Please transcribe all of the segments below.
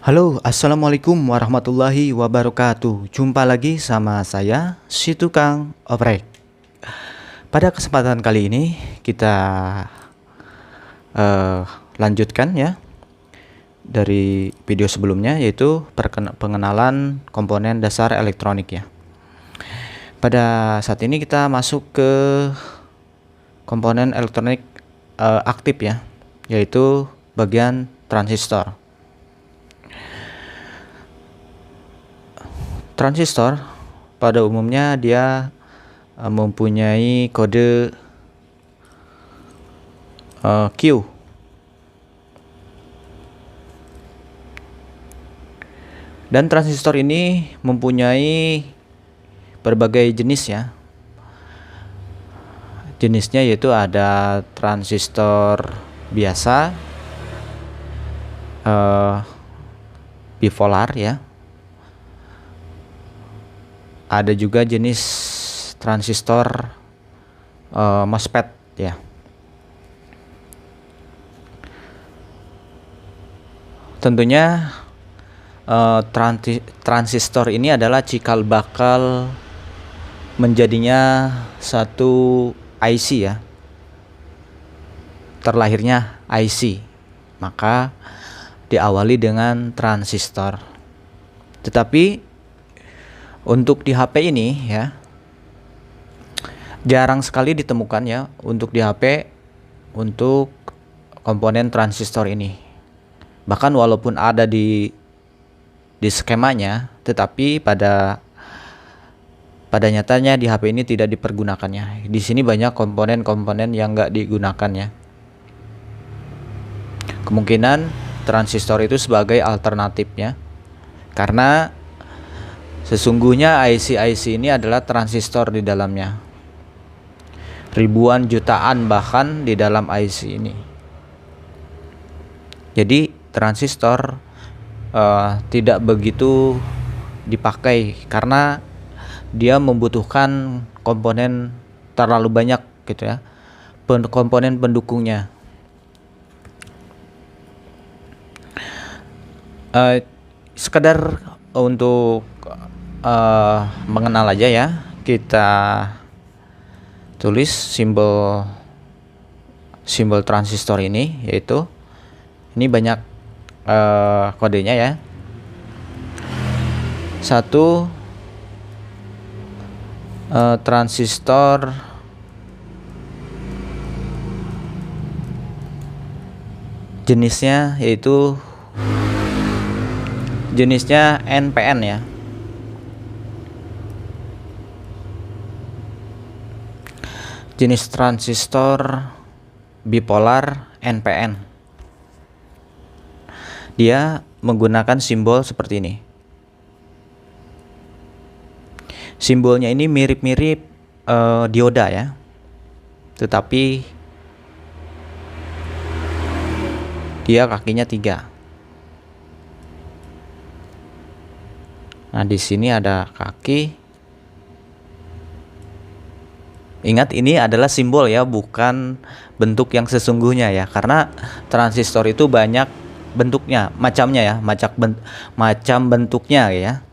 Halo, assalamualaikum warahmatullahi wabarakatuh. Jumpa lagi sama saya, si tukang oprek. Pada kesempatan kali ini kita eh, lanjutkan ya dari video sebelumnya, yaitu pengenalan komponen dasar elektronik ya. Pada saat ini kita masuk ke komponen elektronik aktif ya, yaitu bagian transistor. Transistor pada umumnya dia mempunyai kode Q. Dan transistor ini mempunyai berbagai jenis ya. Jenisnya yaitu ada transistor biasa, bipolar ya. Ada juga jenis transistor MOSFET ya. Tentunya transistor ini adalah cikal bakal menjadinya satu IC ya. Terlahirnya IC. Maka diawali dengan transistor. Tetapi untuk di HP ini ya, jarang sekali ditemukan ya untuk di HP untuk komponen transistor ini. Bahkan walaupun ada di skemanya, tetapi pada nyatanya di HP ini tidak dipergunakannya. Di sini banyak komponen-komponen yang nggak digunakan ya. Kemungkinan transistor itu sebagai alternatifnya, karena sesungguhnya IC ini adalah transistor di dalamnya. Ribuan jutaan bahkan di dalam IC ini. Jadi transistor tidak begitu dipakai karena dia membutuhkan komponen terlalu banyak gitu ya. Komponen pendukungnya. Sekedar untuk mengenal aja ya, kita tulis simbol transistor ini, yaitu ini banyak kodenya ya. Satu, transistor jenisnya yaitu jenisnya NPN ya. Jenis transistor bipolar NPN. Dia menggunakan simbol seperti ini. Simbolnya ini mirip-mirip dioda ya. Tetapi dia kakinya 3. Nah, di sini ada kaki. Ingat, ini adalah simbol ya, bukan bentuk yang sesungguhnya ya. Karena transistor itu banyak bentuknya, macamnya ya, macam bentuknya ya.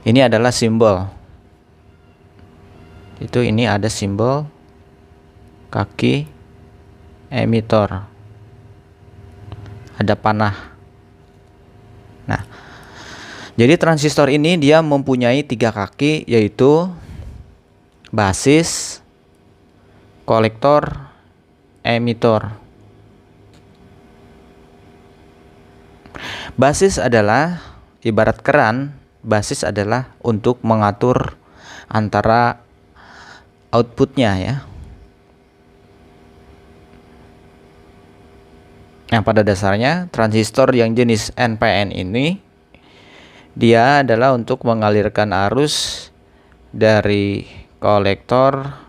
Ini adalah simbol. Ini ada simbol kaki emitor. Ada panah. Nah, jadi transistor ini dia mempunyai 3 kaki, yaitu basis, kolektor, emitor. Basis adalah ibarat keran. Basis adalah untuk mengatur antara outputnya ya. Nah, pada dasarnya transistor yang jenis NPN ini dia adalah untuk mengalirkan arus dari kolektor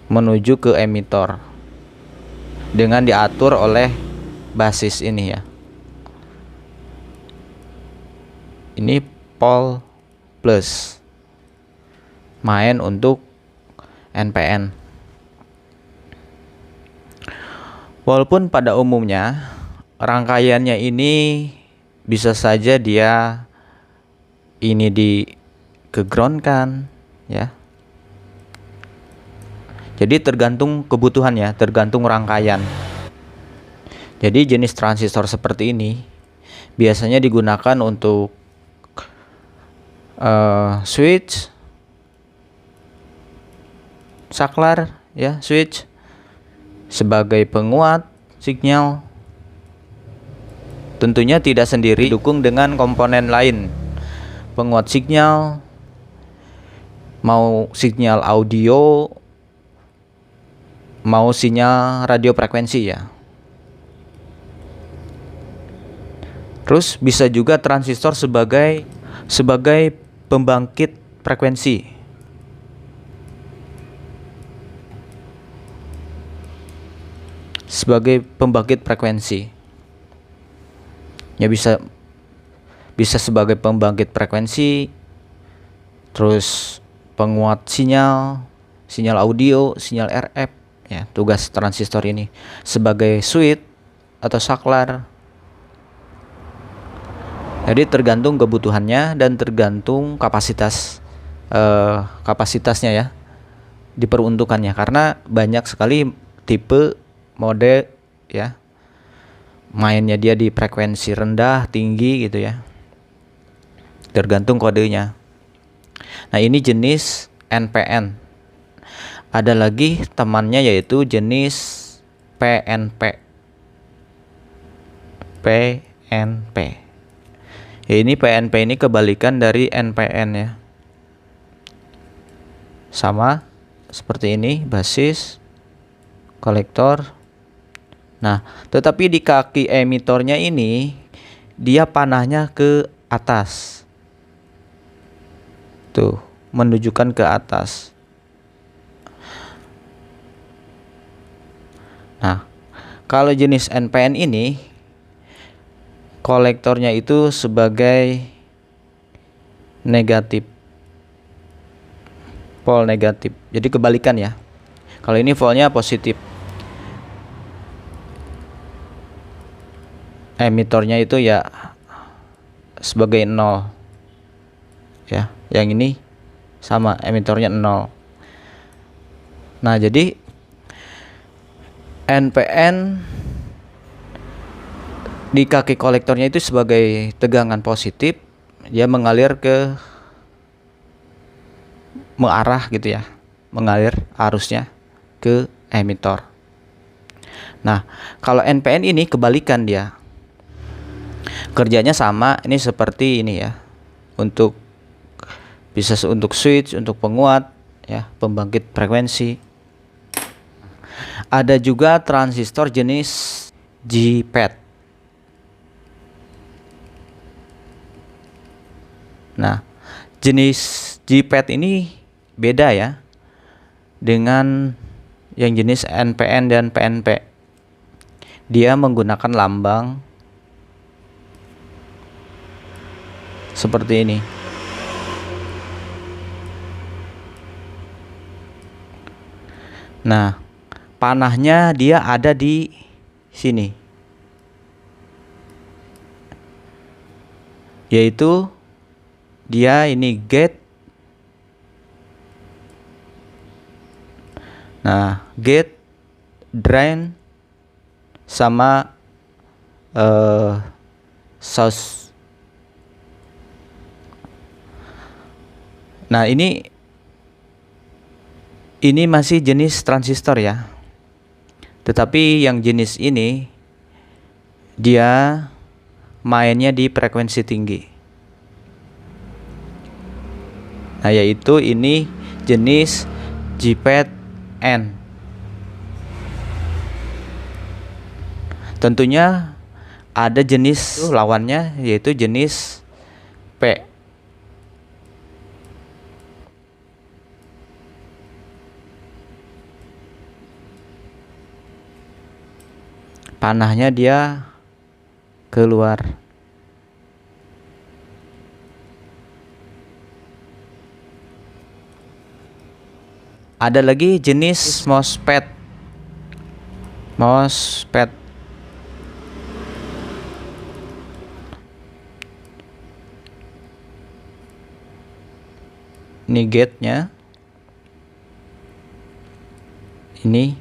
menuju ke emitor dengan diatur oleh basis ini ya. Ini pol plus, main untuk NPN. Walaupun pada umumnya rangkaiannya ini bisa saja dia ini di ke ground kan ya. Jadi tergantung kebutuhan ya, tergantung rangkaian. Jadi jenis transistor seperti ini biasanya digunakan untuk switch, saklar ya, switch sebagai penguat sinyal. Tentunya tidak sendiri, didukung dengan komponen lain. Penguat sinyal, mau sinyal audio, mau sinyal radio frekuensi ya. Terus bisa juga transistor sebagai pembangkit frekuensi. Sebagai pembangkit frekuensi. Ya bisa sebagai pembangkit frekuensi, terus penguat sinyal audio, sinyal RF ya. Tugas transistor ini sebagai switch atau saklar. Jadi tergantung kebutuhannya dan tergantung kapasitasnya ya, diperuntukannya, karena banyak sekali tipe mode ya. Mainnya dia di frekuensi rendah, tinggi gitu ya. Tergantung kodenya. Nah, ini jenis NPN. Ada lagi temannya yaitu jenis PNP. PNP. Ya, ini PNP ini kebalikan dari NPN ya. Sama seperti ini, basis, kolektor. Nah, tetapi di kaki emitornya ini dia panahnya ke atas. Tuh, menunjukkan ke atas. Nah, kalau jenis NPN ini kolektornya itu sebagai negatif. Pol negatif. Jadi kebalikan ya. Kalau ini voltnya positif. Emitornya itu ya sebagai 0 ya, yang ini sama, emitornya 0. Nah, jadi NPN di kaki kolektornya itu sebagai tegangan positif, dia mengalir mengarah gitu ya, mengalir arusnya ke emitor. Nah, kalau NPN ini kebalikan dia. Kerjanya sama, ini seperti ini ya. Bisa untuk switch, untuk penguat ya, pembangkit frekuensi. Ada juga transistor jenis JFET. Nah, jenis JFET ini beda ya dengan yang jenis NPN dan PNP. Dia menggunakan lambang seperti ini. Nah, panahnya dia ada di sini, yaitu dia ini gate. Nah, gate, drain, sama source. Nah, ini masih jenis transistor ya. Tetapi yang jenis ini dia mainnya di frekuensi tinggi. Nah, yaitu ini jenis JFET N. Tentunya ada jenis lawannya yaitu jenis P. Panahnya dia keluar. Ada lagi jenis MOSFET. MOSFET. Ini gate-nya. Ini.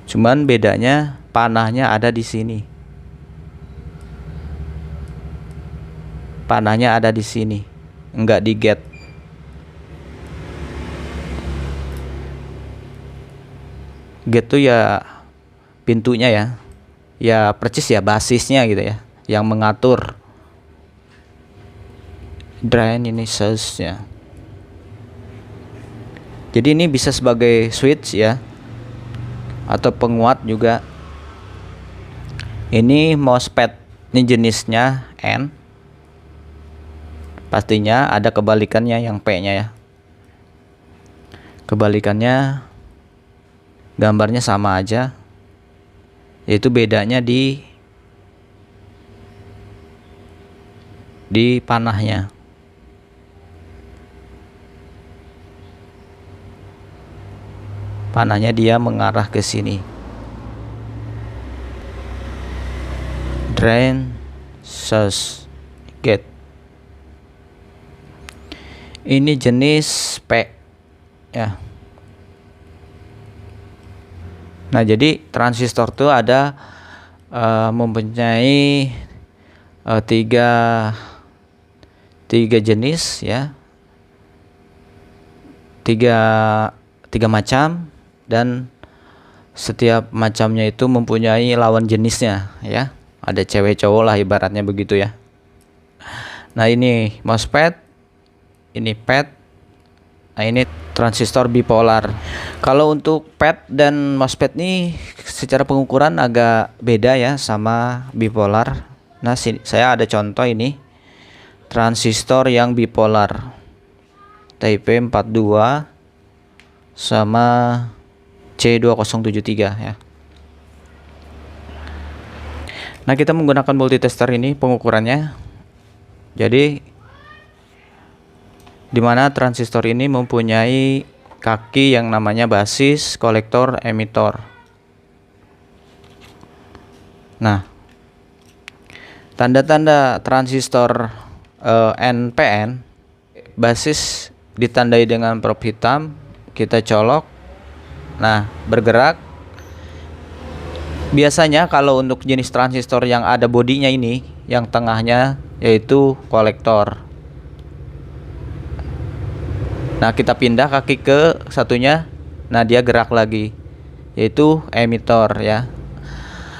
Cuman bedanya panahnya ada di sini. Panahnya ada di sini, enggak di gate. Gate tuh ya pintunya ya. Ya percis ya basisnya gitu ya, yang mengatur drain ini source-nya. Jadi ini bisa sebagai switch ya, atau penguat juga. Ini MOSFET, ini jenisnya N. Pastinya ada kebalikannya yang P-nya ya. Kebalikannya gambarnya sama aja, yaitu bedanya di panahnya. Panahnya dia mengarah ke sini. Drain, source, gate. Ini jenis P ya. Nah, jadi transistor itu ada mempunyai tiga jenis ya, tiga macam, dan setiap macamnya itu mempunyai lawan jenisnya ya. Ada cewek cowok lah ibaratnya begitu ya. Nah, ini MOSFET, ini PET. Nah, ini transistor bipolar. Kalau untuk PET dan MOSFET ini secara pengukuran agak beda ya sama bipolar. Nah, saya ada contoh ini transistor yang bipolar Type 42 sama C2073 ya. Nah, kita menggunakan multitester ini pengukurannya. Jadi dimana transistor ini mempunyai kaki yang namanya basis, kolektor, emitor. Nah, tanda-tanda transistor NPN, basis ditandai dengan prob hitam, kita colok. Nah, bergerak. Biasanya kalau untuk jenis transistor yang ada bodinya ini, yang tengahnya yaitu kolektor. Nah, kita pindah kaki ke satunya. Nah, dia gerak lagi, yaitu emitor ya.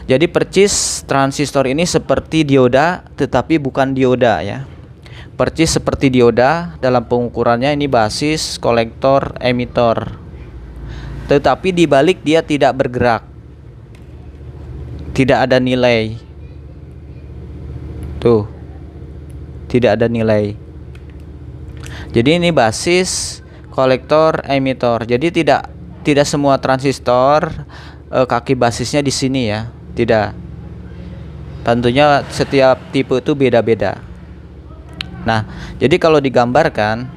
Jadi percis transistor ini seperti dioda, tetapi bukan dioda ya. Percis seperti dioda dalam pengukurannya, ini basis, kolektor, emitor. Tetapi di balik dia tidak bergerak. Tidak ada nilai. Tuh. Tidak ada nilai. Jadi ini basis, kolektor, emitor. Jadi tidak semua transistor kaki basisnya di sini ya. Tidak. Tentunya setiap tipe itu beda-beda. Nah, jadi kalau digambarkan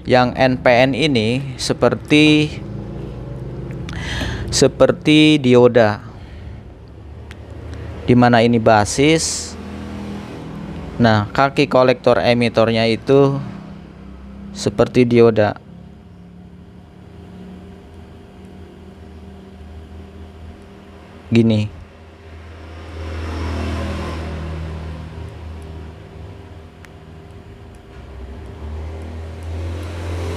yang NPN ini seperti dioda. Di mana ini basis. Nah, kaki kolektor emitornya itu seperti dioda. Gini.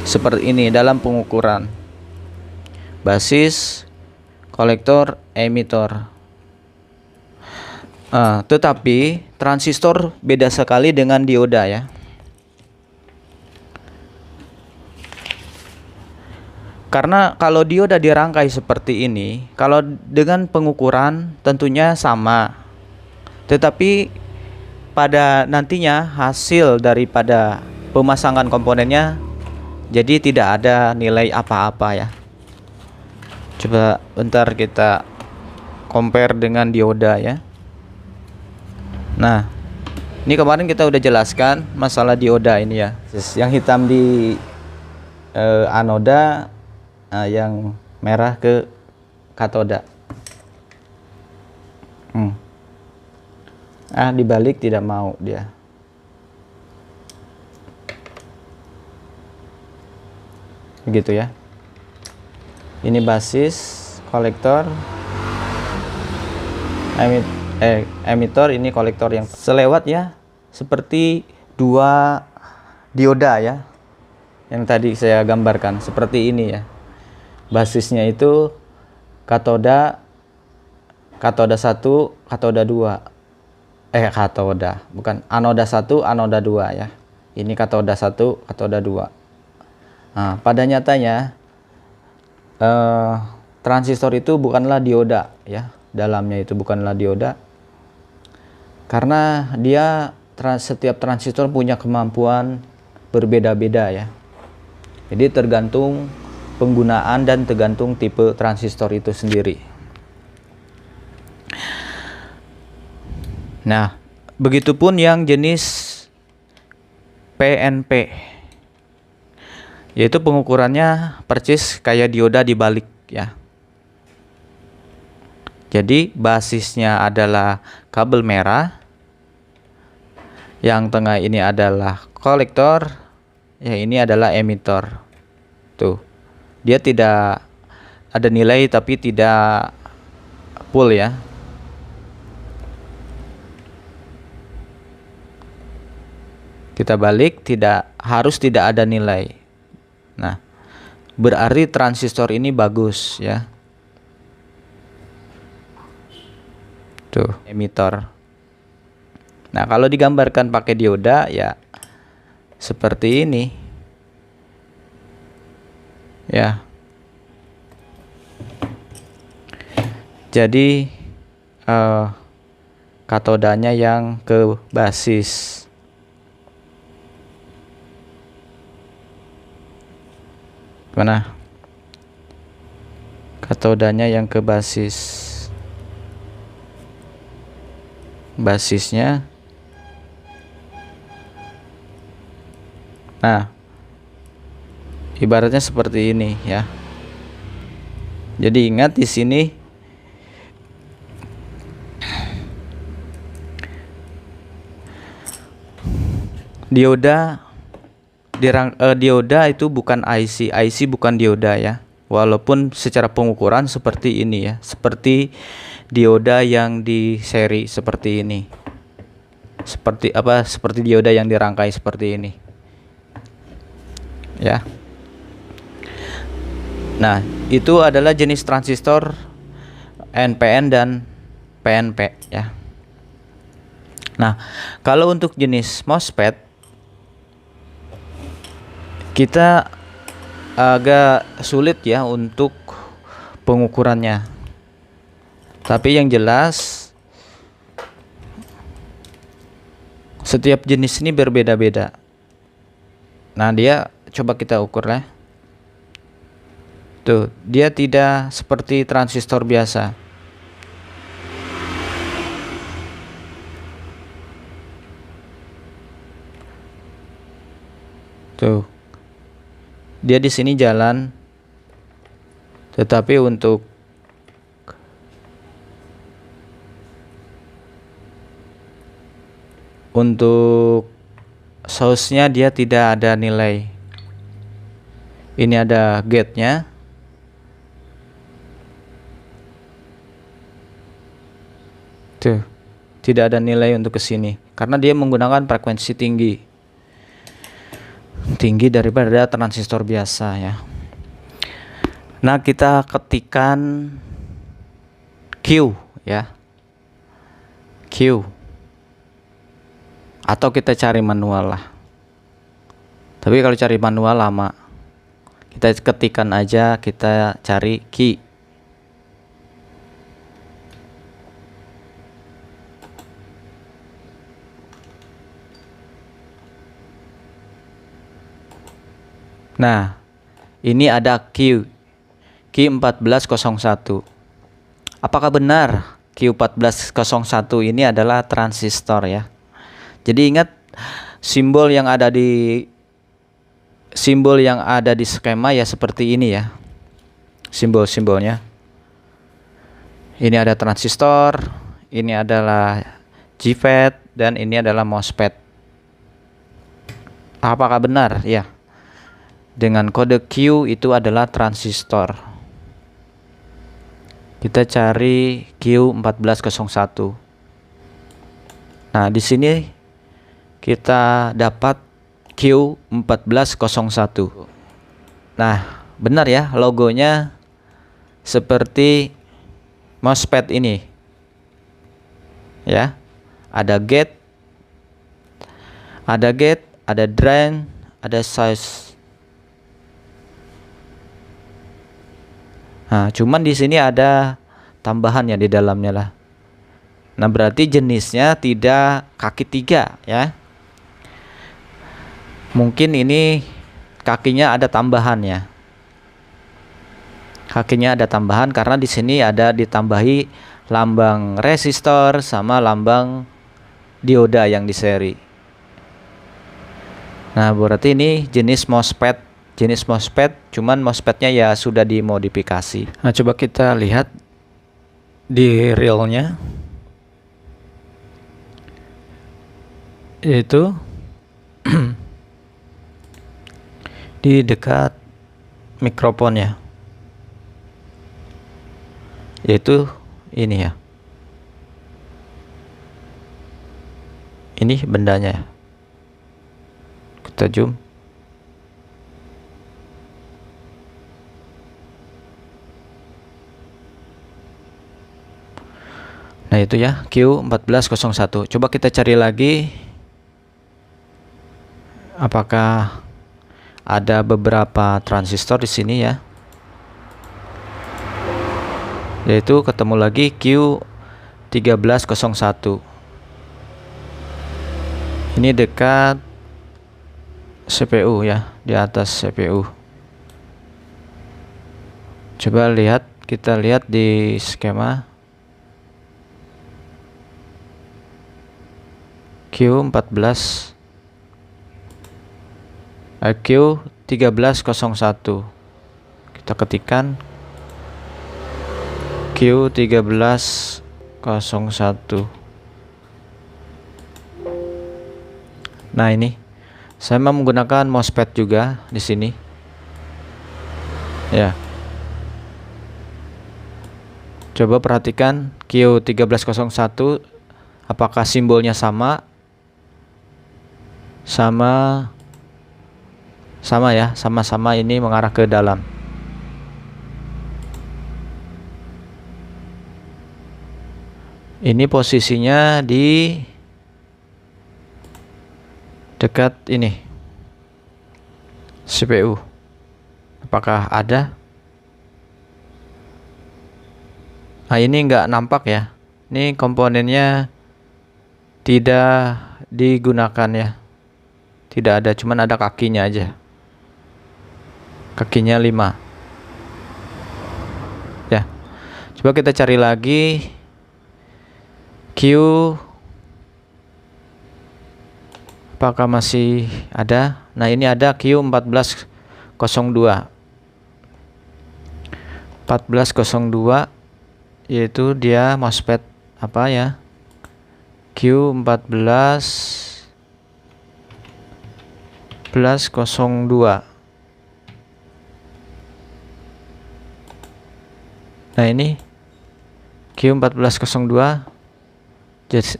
Seperti ini dalam pengukuran. Basis, kolektor, emitor. Tetapi transistor beda sekali dengan dioda ya. Karena kalau dioda dirangkai seperti ini, kalau dengan pengukuran tentunya sama. Tetapi pada nantinya hasil daripada pemasangan komponennya jadi tidak ada nilai apa-apa ya. Coba bentar kita compare dengan dioda ya. Nah, ini kemarin kita udah jelaskan masalah dioda ini ya. Yang hitam di anoda, yang merah ke katoda. Dibalik tidak mau dia. Begitu ya. Ini basis, kolektor, emitor, ini kolektor yang selewat ya. Seperti dua dioda ya. Yang tadi saya gambarkan seperti ini ya. Basisnya itu katoda 1, katoda 2. Anoda 1, anoda 2 ya. Ini katoda 1, katoda 2. Nah, pada nyatanya transistor itu bukanlah dioda ya. Dalamnya itu bukanlah dioda. Karena dia setiap transistor punya kemampuan berbeda-beda ya. Jadi tergantung penggunaan dan tergantung tipe transistor itu sendiri. Nah, begitupun yang jenis PNP, yaitu pengukurannya persis kayak dioda dibalik ya. Jadi basisnya adalah kabel merah, yang tengah ini adalah kolektor, yang ini adalah emitor. Tuh, dia tidak ada nilai tapi tidak full ya. Kita balik, tidak ada nilai. Nah, berarti transistor ini bagus ya. Tuh, emitor. Nah, kalau digambarkan pakai dioda ya seperti ini. Ya. Jadi katodanya yang ke basis. Mana? Katodanya yang ke basis. Basisnya. Nah, ibaratnya seperti ini ya. Jadi ingat di sini dioda dioda itu bukan IC bukan dioda ya. Walaupun secara pengukuran seperti ini ya, seperti dioda yang di seri seperti ini. Seperti dioda yang dirangkai seperti ini. Ya. Nah, itu adalah jenis transistor NPN dan PNP ya. Nah, kalau untuk jenis MOSFET kita agak sulit ya untuk pengukurannya. Tapi yang jelas setiap jenis ini berbeda-beda. Nah, dia coba kita ukur ya. Tuh, dia tidak seperti transistor biasa. Tuh. Dia di sini jalan, tetapi untuk source-nya dia tidak ada nilai. Ini ada gate-nya. Tuh, tidak ada nilai untuk ke sini karena dia menggunakan frekuensi tinggi daripada transistor biasa ya. Nah, kita ketikkan Q ya, Q, atau kita cari manual lah. Tapi kalau cari manual lama, kita ketikkan aja, kita cari Q. Nah, ini ada Q1401. Apakah benar Q1401 ini adalah transistor ya? Jadi ingat simbol yang ada di skema ya seperti ini ya. Simbol-simbolnya. Ini ada transistor, ini adalah JFET, dan ini adalah MOSFET. Apakah benar? Ya. Dengan kode Q itu adalah transistor. Kita cari Q1401. Nah, di sini kita dapat Q1401. Nah, benar ya, logonya seperti MOSFET ini. Ya. Ada gate, ada drain, ada source. Nah, cuman di sini ada tambahan ya di dalamnya lah. Nah, berarti jenisnya tidak kaki 3 ya. Mungkin ini kakinya ada tambahan ya. Kakinya ada tambahan karena di sini ada ditambahi lambang resistor sama lambang dioda yang di seri. Nah, berarti ini jenis MOSFET. Jenis MOSFET, cuman MOSFET-nya ya sudah dimodifikasi. Nah, coba kita lihat di realnya. Yaitu di dekat mikrofonnya. Yaitu ini ya. Ini bendanya. Kita zoom. Nah, itu ya Q1401. Coba kita cari lagi. Apakah ada beberapa transistor di sini ya? Yaitu ketemu lagi Q1301. Ini dekat CPU ya, di atas CPU. Coba lihat, kita lihat di skema Q1301. Kita ketikkan Q1301. Nah, ini saya mau menggunakan MOSFET juga di sini. Ya. Coba perhatikan Q1301, apakah simbolnya sama ya, sama-sama ini mengarah ke dalam. Ini posisinya di dekat ini CPU. Apakah ada? Nah, ini nggak nampak ya. Ini komponennya tidak digunakan ya. Tidak ada, cuman ada kakinya aja. Kakinya 5. Ya. Coba kita cari lagi Q. Apakah masih ada? Nah, ini ada Q1402. 1402 yaitu dia MOSFET apa ya? Q1402. Nah, ini Q1402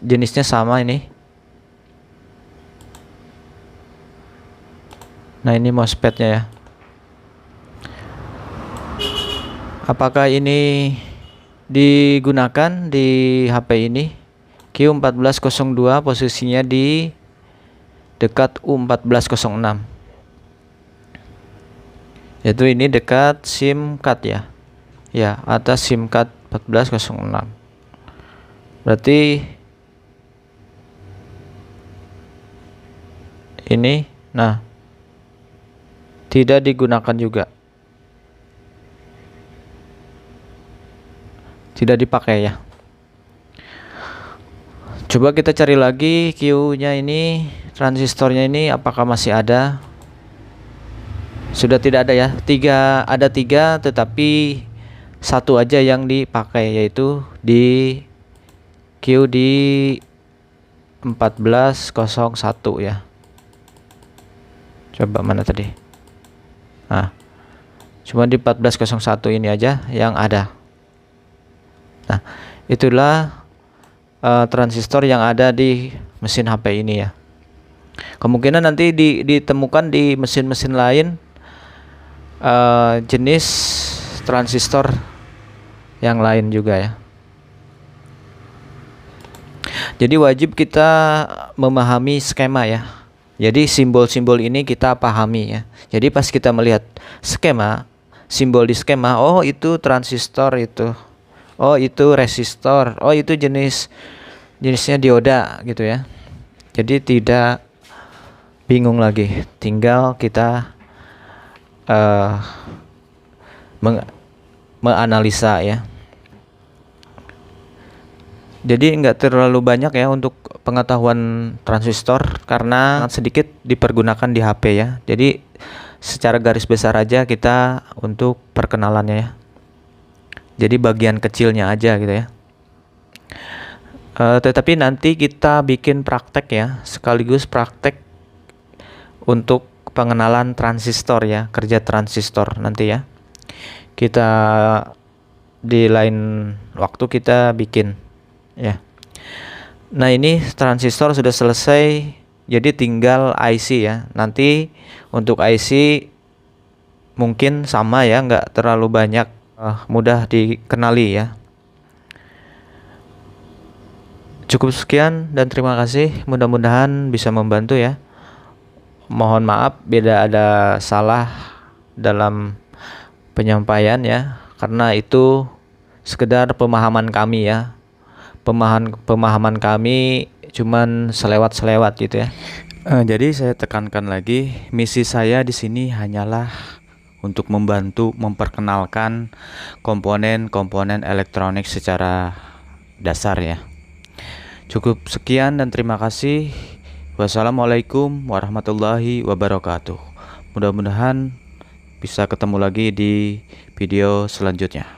jenisnya sama ini. Nah, ini MOSFET-nya ya. Apakah ini digunakan di HP ini? Q1402 posisinya di dekat U1406. Yaitu ini dekat SIM card ya. Ya, atas SIM card 1406. Berarti ini, nah, tidak digunakan juga. Tidak dipakai ya. Coba kita cari lagi Q-nya ini, transistornya ini apakah masih ada? Sudah tidak ada ya. Ada tiga, tetapi satu aja yang dipakai, yaitu di Q di 1401 ya. Coba mana tadi? Nah, cuma di 1401 ini aja yang ada. Nah, itulah transistor yang ada di mesin HP ini ya. Kemungkinan nanti ditemukan di mesin-mesin lain jenis transistor yang lain juga ya. Jadi wajib kita memahami skema ya. Jadi simbol-simbol ini kita pahami ya. Jadi pas kita melihat skema, simbol di skema, oh itu transistor itu. Oh itu resistor. Oh itu jenisnya dioda gitu ya. Jadi tidak bingung lagi. Tinggal kita menganalisa ya. Jadi nggak terlalu banyak ya untuk pengetahuan transistor karena sedikit dipergunakan di HP ya. Jadi secara garis besar aja kita untuk perkenalannya ya. Jadi bagian kecilnya aja gitu ya. Tetapi nanti kita bikin praktek ya, sekaligus praktek untuk pengenalan transistor ya, kerja transistor nanti ya. Kita di lain waktu kita bikin ya. Nah ini transistor sudah selesai, jadi tinggal IC ya. Nanti untuk IC mungkin sama ya, nggak terlalu banyak, mudah dikenali ya. Cukup sekian dan terima kasih, mudah-mudahan bisa membantu ya. Mohon maaf bila ada salah dalam penyampaian ya, karena itu sekedar pemahaman kami ya. Pemahaman kami cuman selewat-selewat gitu ya. Jadi saya tekankan lagi, misi saya di sini hanyalah untuk membantu memperkenalkan komponen-komponen elektronik secara dasar ya. Cukup sekian dan terima kasih. Wassalamualaikum warahmatullahi wabarakatuh. Mudah-mudahan bisa ketemu lagi di video selanjutnya.